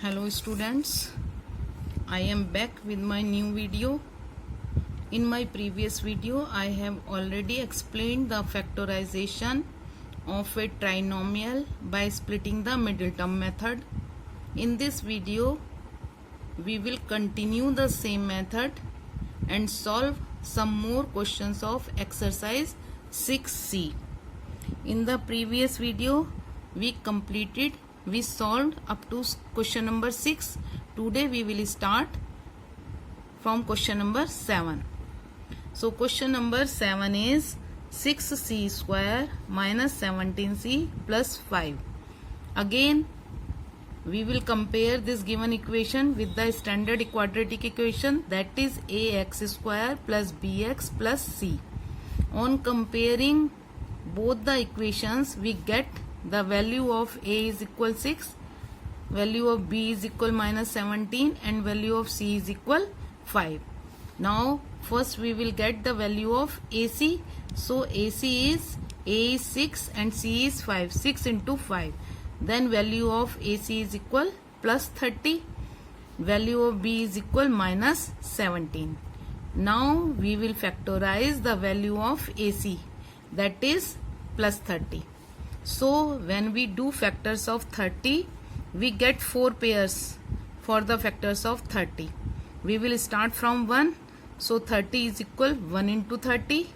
Hello students, I am back with my new video. In my previous video I have already explained the factorization of a trinomial by splitting the middle term method. In this video we will continue the same method and solve some more questions of exercise 6C. In the previous video we solved up to question number 6. Today we will start from question number 7. So question number 7 is 6c square minus 17c plus 5. Again we will compare this given equation with the standard quadratic equation, that is ax square plus bx plus c. On comparing both the equations we get the value of a is equal 6, value of b is equal minus 17 and value of c is equal 5. Now first we will get the value of AC. So AC is a is 6 and c is 5, 6 into 5. Then value of AC is equal plus 30, value of b is equal minus 17. Now we will factorize the value of AC, that is plus 30. So when we do factors of 30, we get 4 pairs for the factors of 30. We will start from 1. So 30 is equal 1 into 30.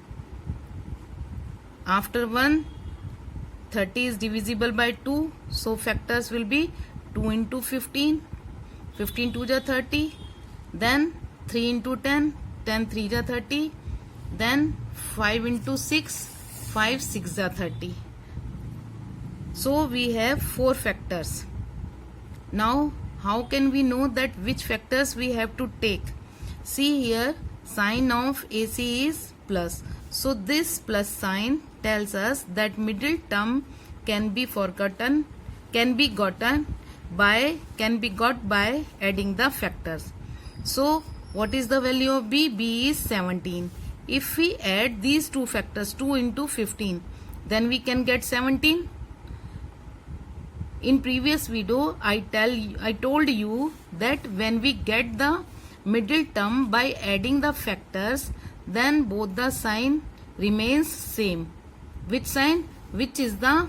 After 1, 30 is divisible by 2. So factors will be 2 into 15. 15 2 ja 30. Then 3 into 10. 10 3 ja 30. Then 5 into 6. 5 6 ja 30. So we have 4 factors. Now how can we know that which factors we have to take? See here, sign of AC is plus. So this plus sign tells us that middle term can be got by adding the factors. So what is the value of b? B is 17. If we add these two factors, 2 into 15, then we can get 17. In previous video I told you that when we get the middle term by adding the factors, then both the sign remains same. Which sign? Which is the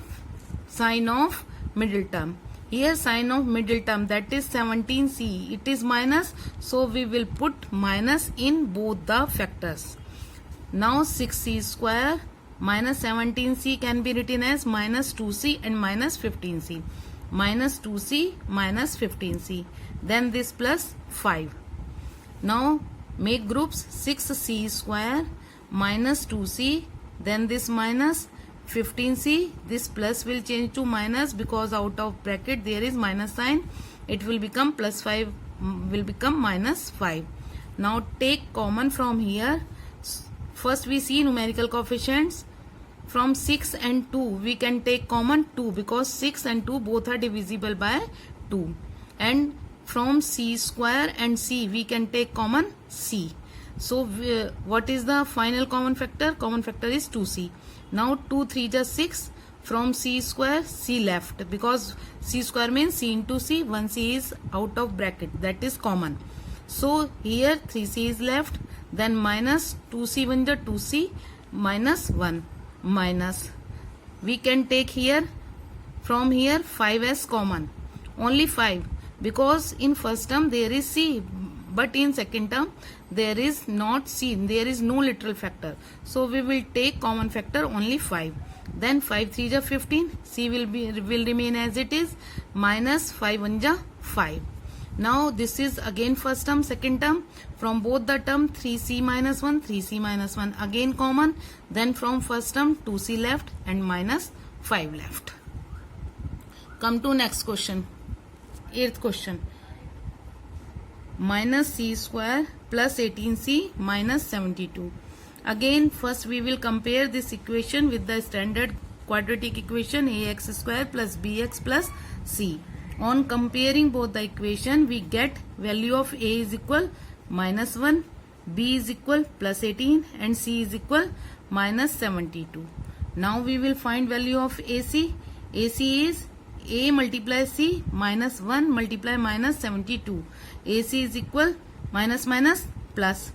sign of middle term. Here sign of middle term, that is 17c, it is minus, so we will put minus in both the factors. Now 6c square minus 17c can be written as minus 2c and minus 15c. Minus 2c minus 15c. Then this plus 5. Now make groups 6c square minus 2c. Then this minus 15c. This plus will change to minus because out of bracket there is minus sign. It will become plus 5, will become minus 5. Now take common from here. First we see numerical coefficients. From 6 and 2 we can take common 2 because 6 and 2 both are divisible by 2. And from c square and c we can take common c. So what is the final common factor? Common factor is 2c. Now 2 3 just 6. From c square c left because c square means c into c. 1c is out of bracket, that is common. So here 3c is left. Then minus 2c 1 the 2c minus 1. Minus we can take here from here 5 as common, only 5, because in first term there is c but in second term there is not c, there is no literal factor, so we will take common factor only 5. Then 5 3 ja 15, c will remain as it is, minus 5 1 ja 5. Now this is again first term, second term. From both the term 3c minus 1, 3c minus 1 again common. Then from first term 2c left and minus 5 left. Come to next question. 8th question. Minus c square plus 18c minus 72. Again first we will compare this equation with the standard quadratic equation ax square plus bx plus c. On comparing both the equation we get value of a is equal minus 1, b is equal plus 18 and c is equal minus 72. Now we will find value of AC. AC is A multiply C minus 1 multiply minus 72. AC is equal minus minus plus.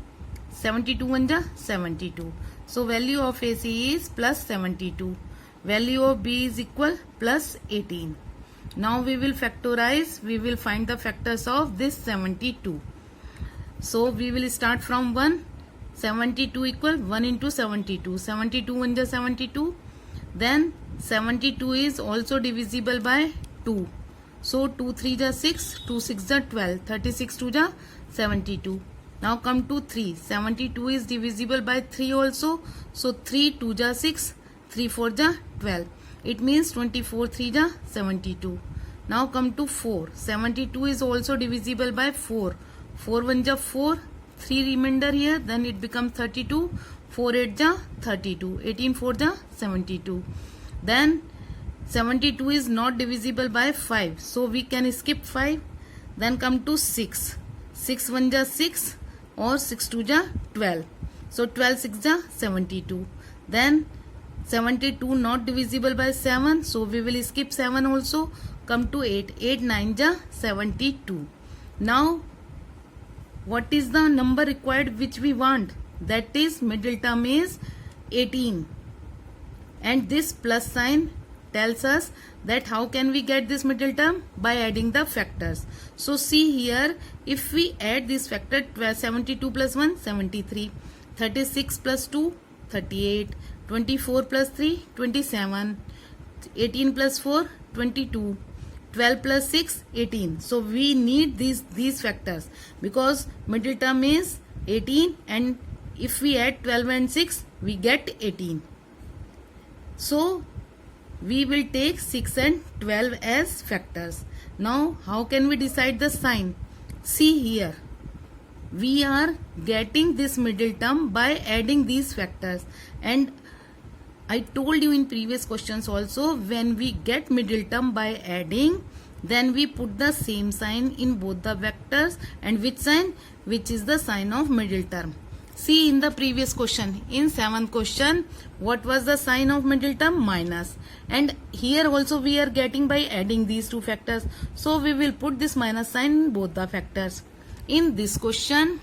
72 1 ja 72. So value of AC is plus 72. Value of B is equal plus 18. Now we will factorize. We will find the factors of this 72. So we will start from 1. 72 equal 1 into 72. 72 1 ja 72. Then 72 is also divisible by 2. So 2 3 ja 6. 2 6 ja 12. 36 2 ja 72. Now come to 3. 72 is divisible by 3 also. So 3 2 ja 6. 3 4 ja 12. It means 24 3 ja 72. Now come to 4. 72 is also divisible by 4. 4 1 ja 4. 3 remainder here. Then it becomes 32. 4 8 ja 32. 18 4 ja 72. Then 72 is not divisible by 5. So we can skip 5. Then come to 6. 6 1 ja 6 or 6 2 ja 12. So 12 6 ja 72. Then 72 not divisible by 7. So we will skip 7 also. Come to 8. 8 9 ja 72. Now what is the number required which we want? That is middle term is 18. And this plus sign tells us that how can we get this middle term? By adding the factors. So see here, if we add this factor 72 plus 1 73, 36 plus 2 38, 24 plus 3 27, 18 plus 4 22, 12 plus 6 18. So we need these factors because middle term is 18 and if we add 12 and 6 we get 18. So we will take 6 and 12 as factors. Now how can we decide the sign? See here, we are getting this middle term by adding these factors, and I told you in previous questions also, when we get middle term by adding, then we put the same sign in both the vectors. And which sign? Which is the sign of middle term. See in the previous question, in 7th question, what was the sign of middle term? Minus. And here also we are getting by adding these two factors. So we will put this minus sign in both the factors. In this question,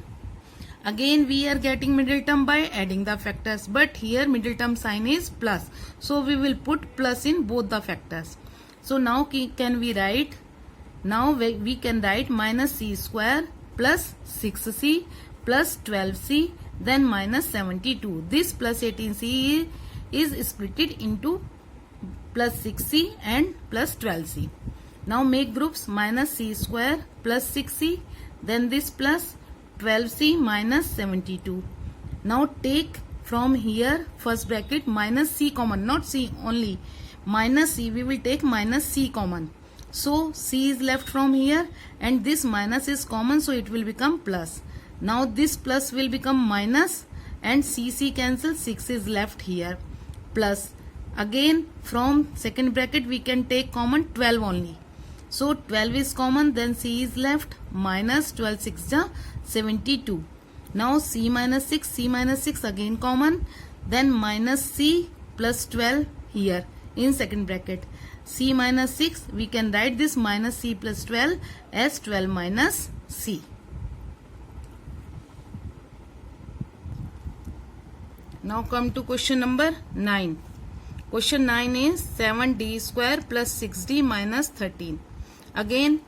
again we are getting middle term by adding the factors. But here middle term sign is plus. So we will put plus in both the factors. So now can we write? Now we can write minus c square plus 6c plus 12c then minus 72. This plus 18c is split into plus 6c and plus 12c. Now make groups minus c square plus 6c, then this plus 12c minus 72. Now take from here first bracket minus c common, not c only, minus c, we will take minus c common. So c is left from here and this minus is common, so it will become plus. Now this plus will become minus and c cancel, 6 is left here, plus. Again from second bracket we can take common 12 only. So 12 is common, then c is left, minus 12 6 ja 72. Now c minus 6 again common, then minus c plus 12 here in second bracket. C minus 6, we can write this minus c plus 12 as 12 minus c. Now come to question number 9. Question 9 is 7d square plus 6d minus 13. Again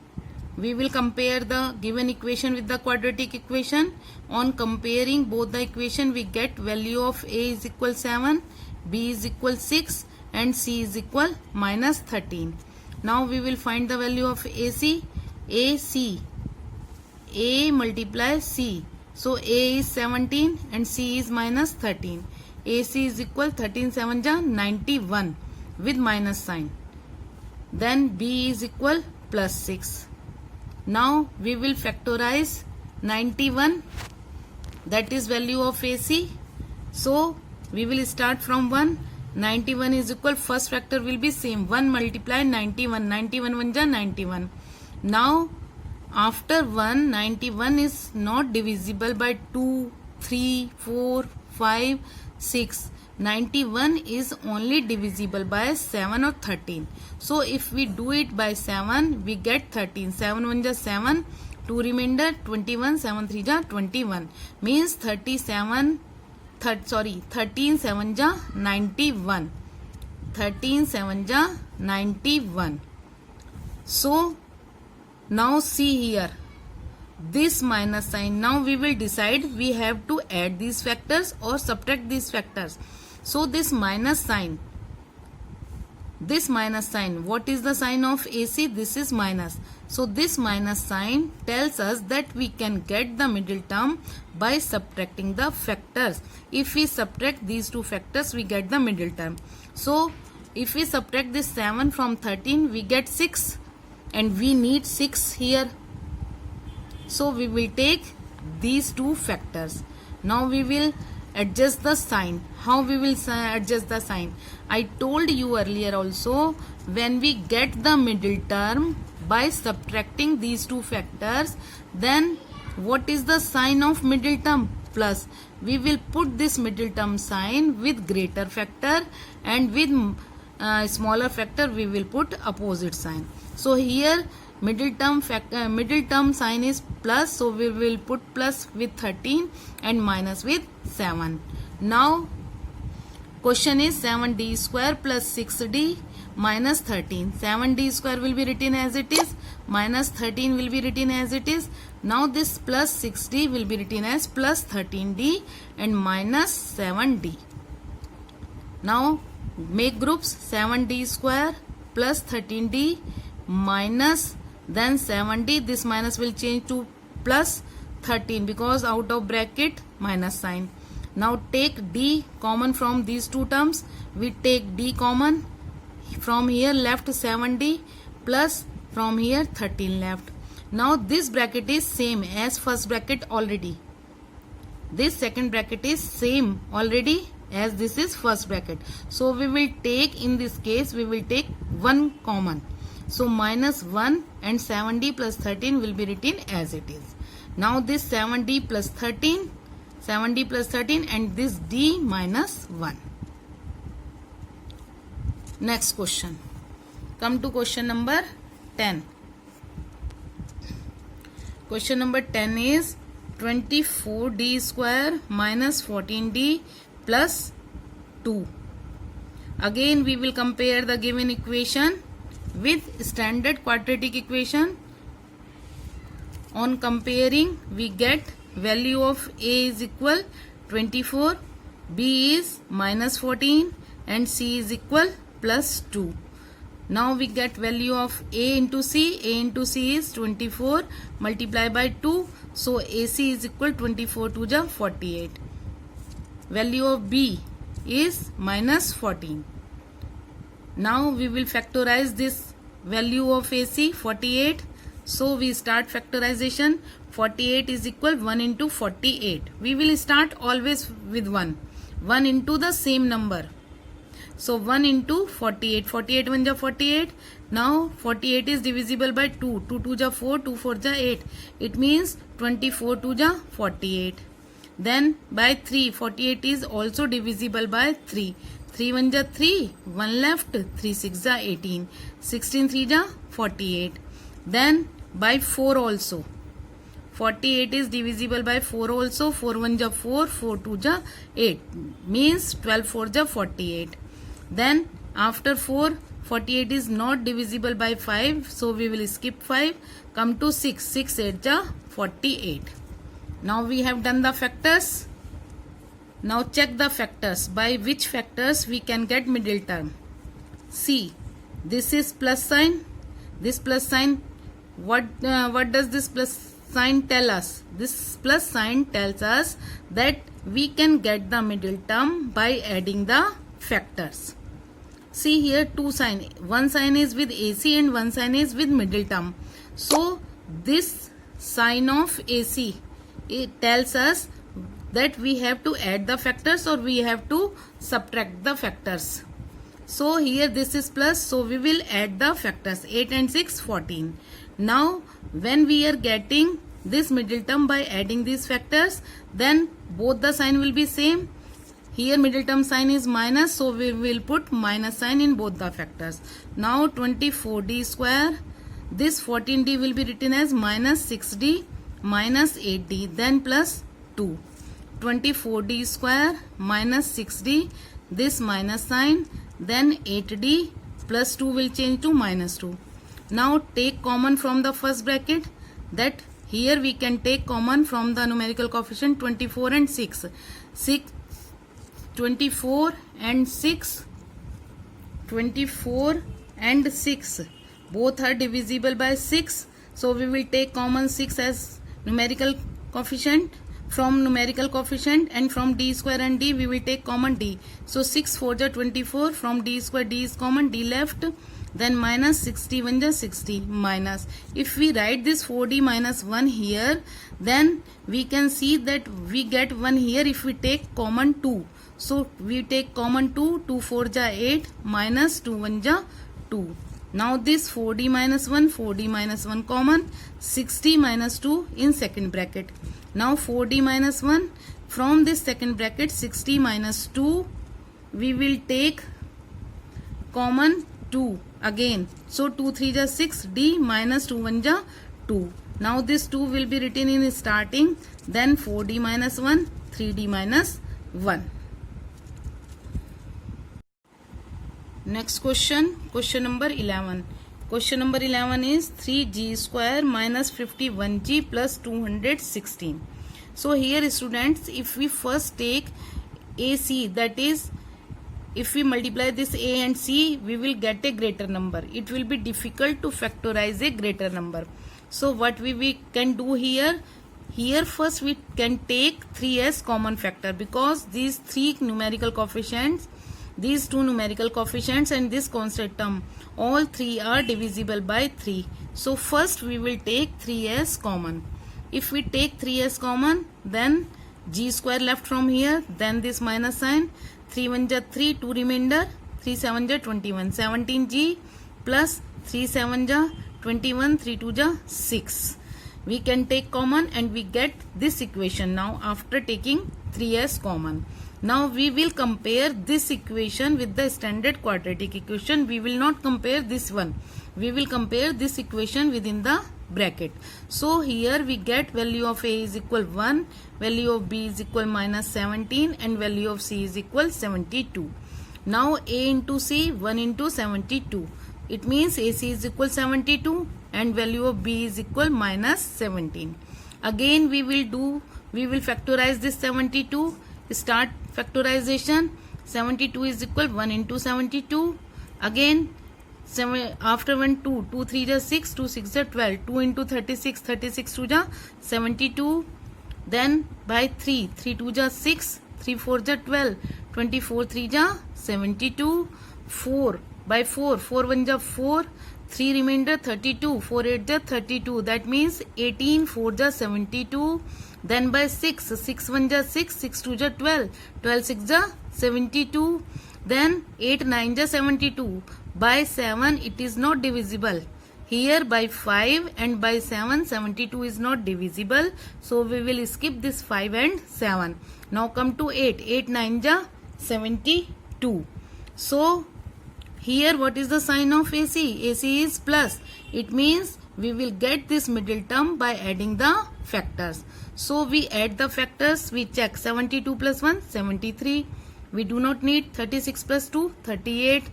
we will compare the given equation with the quadratic equation. On comparing both the equation, we get value of a is equal 7, b is equal 6 and c is equal minus 13. Now we will find the value of AC. A multiply c. So a is 17 and c is minus 13. AC is equal 13 7 ja 91 with minus sign. Then b is equal plus 6. Now we will factorize 91, that is value of AC. So we will start from 1. 91 is equal, first factor will be same, 1 multiply 91, 91 1 ja 91. Now after 1, 91 is not divisible by 2, 3, 4, 5, 6. 91 is only divisible by 7 or 13. So if we do it by 7, we get 13. 7 1 ja 7, 2 remainder 21, 7 3 ja 21. Means 13 7 ja 91. 13 7 ja 91. So now see here, this minus sign. Now we will decide we have to add these factors or subtract these factors. So this minus sign, what is the sign of AC? This is minus. So this minus sign tells us that we can get the middle term by subtracting the factors. If we subtract these two factors, we get the middle term. So if we subtract this 7 from 13, we get 6, and we need 6 here. So we will take these two factors. Now we will adjust the sign. How we will adjust the sign? I told you earlier also, when we get the middle term by subtracting these two factors, then what is the sign of middle term? Plus. We will put this middle term sign with greater factor, and with smaller factor we will put opposite sign. So here middle term sign is plus, so we will put plus with 13 and minus with 7. Now question is 7d square plus 6d minus 13. 7d square will be written as it is, minus 13 will be written as it is. Now this plus 6d will be written as plus 13d and minus 7d. Now make groups. 7d square plus 13d minus then 7d. This minus will change to plus 13 because out of bracket minus sign. Now take d common from these two terms. We take d common. From here left 7d plus from here 13 left. Now this bracket is same as first bracket already. This second bracket is same already as this is first bracket. So we will take, in this case we will take 1 common. So minus 1 and 7d plus 13 will be written as it is. Now this 7d plus 13 and this d minus 1. Next question. Come to question number 10. Question number 10 is 24d square minus 14d plus 2. Again we will compare the given equation with standard quadratic equation. On comparing, we get value of a is equal 24, b is minus 14 and c is equal plus 2. Now we get value of a into c. A into c is 24 multiplied by 2. So AC is equal 24 to the 48. Value of b is minus 14. Now we will factorize this value of AC 48. So we start factorization. 48 is equal 1 into 48. We will start always with 1. 1 into the same number. So 1 into 48. 48 1 ja 48. Now 48 is divisible by 2. 2 2 ja 4. 2 4 ja 8. It means 24 2 ja 48. Then by 3. 48 is also divisible by 3. 3 1 ja 3. 1 left. 3 6 ja 18. 16 3 ja 48. Then by 4 also. 48 is divisible by 4 also. 4 1 ja 4. 4 2 ja 8. Means 12 4 ja 48. Then after 4, 48 is not divisible by 5. So we will skip 5. Come to 6. 6 8 ja 48. Now we have done the factors. Now check the factors. By which factors we can get middle term? See, this is plus sign. This plus sign, what does this plus sign tell us? This plus sign tells us that we can get the middle term by adding the factors. See here two sign. One sign is with AC and one sign is with middle term. So this sign of AC, it tells us that we have to add the factors or we have to subtract the factors. So here this is plus, so we will add the factors. 8 and 6 14. Now when we are getting this middle term by adding these factors, then both the sign will be same. Here middle term sign is minus, so we will put minus sign in both the factors. Now 24d square, this 14d will be written as minus 6d minus 8d, then plus 2. 24d square minus 6d, this minus sign, then 8d plus 2 will change to minus 2. Now take common from the first bracket, that here we can take common from the numerical coefficient 24 and 6. 24 and 6 both are divisible by 6, so we will take common 6 as numerical coefficient. From numerical coefficient and from d square and d we will take common d. So 6 4 ja 24, from d square d is common, d left, then minus 60 1 ja 60 minus. If we write this 4d minus 1 here, then we can see that we get 1 here if we take common 2. So we take common 2, 2 4 ja 8 minus 2 1 ja 2. Now this 4d minus 1 common, 60 minus 2 in second bracket. Now 4d minus 1, from this second bracket 60 minus 2 we will take common 2 again. So 2 3 ja 6, d minus 2 1 ja 2. Now this 2 will be written in starting, then 4d minus 1, 3d minus 1. Next question, question number 11. Question number 11 is 3g square minus 51g plus 216. So here students, if we first take AC, that is if we multiply this A and C, we will get a greater number. It will be difficult to factorize a greater number. So what we can do here first we can take 3 as common factor, because these three numerical coefficients, these two numerical coefficients and this constant term, all three are divisible by 3. So first we will take 3 as common. If we take 3 as common, then g square left from here, then this minus sign, 3 1 ja 3, 2 remainder, 3 7 ja 21, 17g plus 3 7 ja 21, 3 2 ja 6. We can take common and we get this equation now after taking 3 as common. Now we will compare this equation with the standard quadratic equation. We will not compare this one. We will compare this equation within the bracket. So here we get value of A is equal 1, value of B is equal minus 17 and value of C is equal 72. Now A into C, 1 into 72. It means AC is equal 72 and value of B is equal minus 17. Again we will factorize this 72. Start factorization. 72 is equal 1 into 72. Again after 1 2, 2 3 ja 6, 2 6 ja 12, 2 into 36, 36 2 ja 72. Then by 3, 3 2 ja 6, 3 4 ja 12, 24 3 ja 72. 4 by 4, 4 1 ja 4, 3 remainder 32, 4 8 ja 32. That means 18 4 ja 72. Then by 6, 6 1 ja 6, 6 2 ja 12, 12 6 ja 72. Then 8 9 ja 72. By 7 it is not divisible. Here by 5 and by 7, 72 is not divisible. So we will skip this 5 and 7. Now come to 8. 8 9 ja 72. So here what is the sign of AC? AC is plus. It means we will get this middle term by adding the factors. So we add the factors, we check 72 plus 1, 73. We do not need 36 plus 2, 38.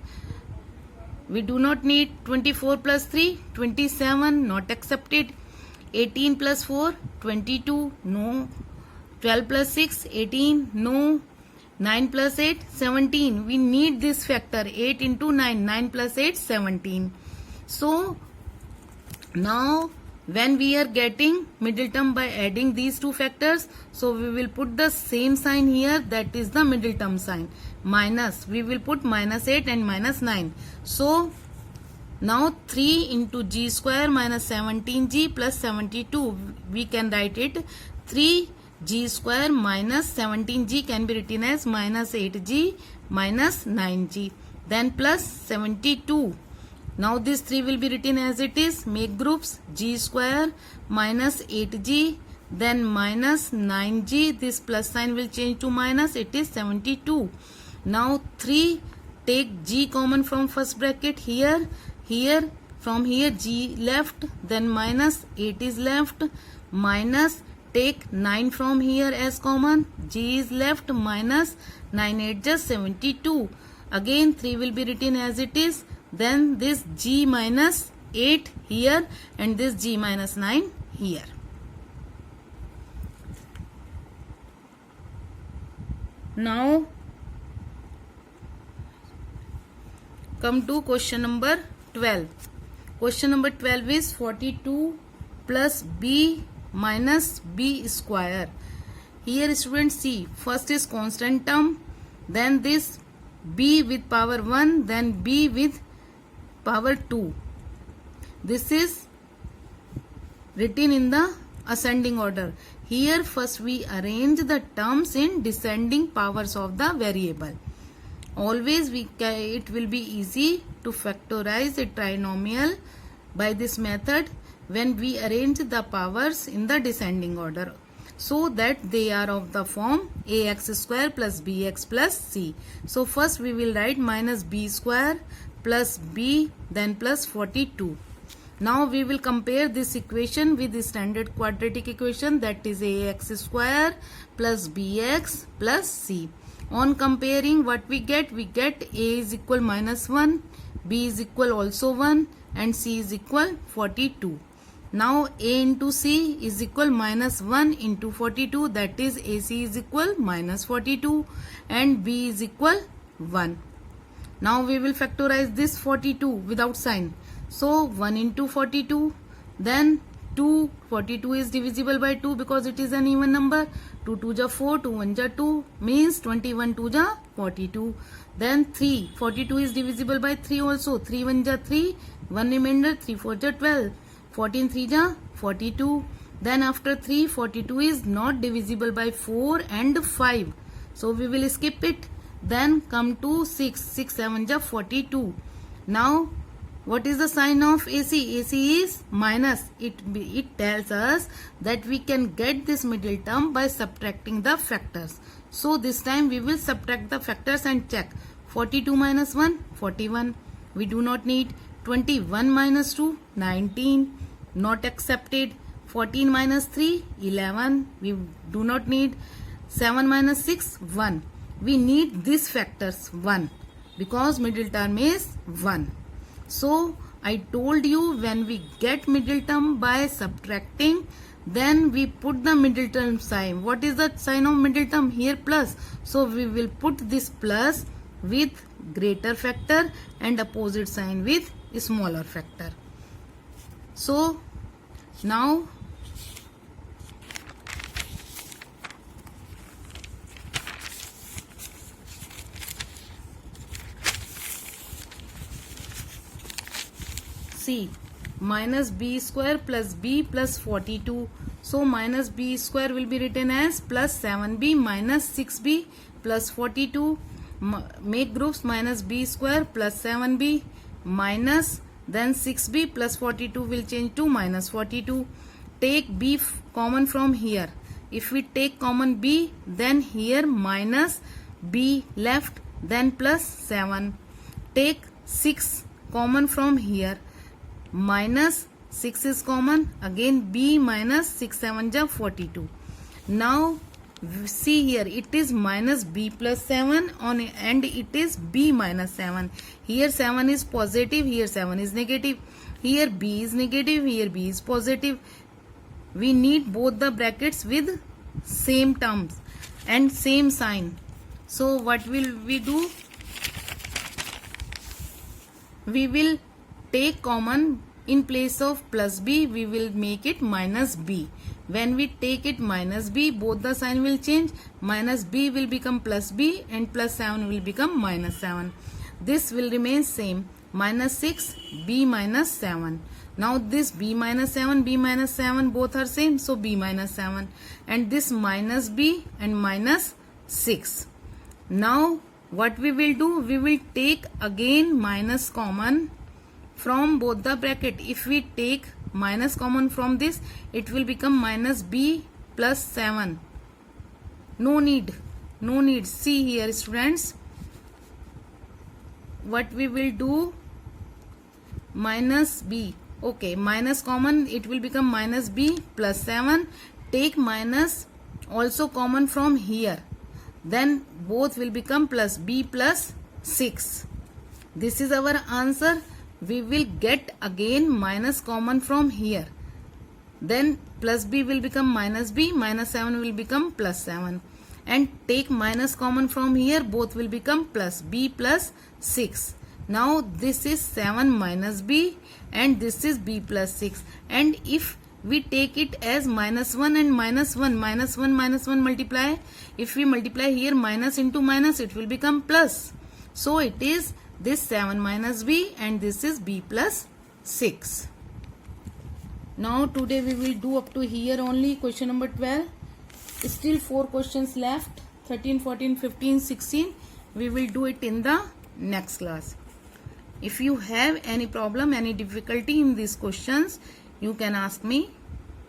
We do not need 24 plus 3, 27, not accepted. 18 plus 4, 22, no. 12 plus 6, 18, no. 9 plus 8, 17. We need this factor, 8 into 9, 9 plus 8, 17. So now when we are getting middle term by adding these two factors, so we will put the same sign here, that is the middle term sign, minus. We will put minus 8 and minus 9. So now 3 into g square minus 17g plus 72, we can write it 3g square minus 17g can be written as minus 8g minus 9g, then plus 72. Now this 3 will be written as it is. Make groups, g square minus 8g, then minus 9g, this plus sign will change to minus, it is 72. Now 3, take g common from first bracket here, from here g left, then minus 8 is left, minus take 9 from here as common, g is left, minus 9 8 just 72. Again 3 will be written as it is, then this g minus 8 here and this g minus 9 here. Now come to question number 12. Question number 12 is 42 plus b minus b square. Here students see, first is constant term, then this b with power 1, then b with power 2. This is written in the ascending order. Here first we arrange the terms in descending powers of the variable. Always it will be easy to factorize a trinomial by this method when we arrange the powers in the descending order, so that they are of the form ax square plus bx plus c. So first we will write minus b square plus b, then plus 42. Now we will compare this equation with the standard quadratic equation, that is ax square plus bx plus c. On comparing, what we get a is equal minus 1, b is equal also 1 and c is equal 42. Now a into c is equal minus 1 into 42, that is ac is equal minus 42 and b is equal 1. Now we will factorize this 42 without sign. So 1 into 42, then 2, 42 is divisible by 2 because it is an even number. 2 2 ja 4, 2 1 ja 2 means 21 2 ja 42. Then 3, 42 is divisible by 3 also. 3 1 ja 3, 1 remainder, 3 4 ja 12, 14 3 ja 42. Then after 3, 42 is not divisible by 4 and 5. So we will skip it. Then come to 6, 6 7 ja 42. Now what is the sign of AC? AC is minus. It tells us that we can get this middle term by subtracting the factors. So this time we will subtract the factors and check. 42 minus 1, 41. We do not need. 21 minus 2, 19. Not accepted. 14 minus 3, 11. We do not need. 7 minus 6, 1. We need these factors 1 because middle term is 1. So I told you, when we get middle term by subtracting, then we put the middle term sign. What is the sign of middle term? Here plus. So we will put this plus with greater factor and opposite sign with smaller factor. So now see, minus b square plus b plus 42. So minus b square will be written as plus 7b minus 6b plus 42. Make groups, minus b square plus 7b minus, then 6b plus 42 will change to minus 42. Take b common from here. If we take common b, then here minus b left, then plus 7. Take 6 common from here. Minus 6 is common, again b minus 6 7 ja 42. Now see here, it is minus b plus 7 on and it is b minus 7. Here 7 is positive, here 7 is negative. Here b is negative, here b is positive. We need both the brackets with same terms and same sign. So what will we do? We will take common. In place of plus b, we will make it minus b. When we take it minus b, both the sign will change. Minus b will become plus b and plus 7 will become minus 7. This will remain same. Minus 6, b minus 7. Now this b minus 7 both are same. So b minus 7. And this minus b and minus 6. Now what we will do? We will take again minus common from both the bracket. If we take minus common from this, it will become minus b plus 7. No need. See here, students. What we will do? Minus b. Okay, minus common, it will become minus b plus 7. Take minus also common from here. Then both will become plus b plus 6. This is our answer. We will get again minus common from here. Then plus b will become minus b, minus 7 will become plus 7. And take minus common from here, both will become plus b plus 6. Now this is 7 minus b and this is b plus 6. And if we take it as minus 1 and minus 1, minus 1 multiply. If we multiply here minus into minus, it will become plus. So it is this 7 minus b and this is b plus 6. Now today we will do up to here only, question number 12. Still 4 questions left, 13, 14, 15, 16. We will do it in the next class. If you have any problem, any difficulty in these questions, you can ask me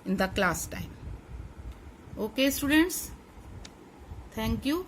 in the class time. Okay, students? Thank you.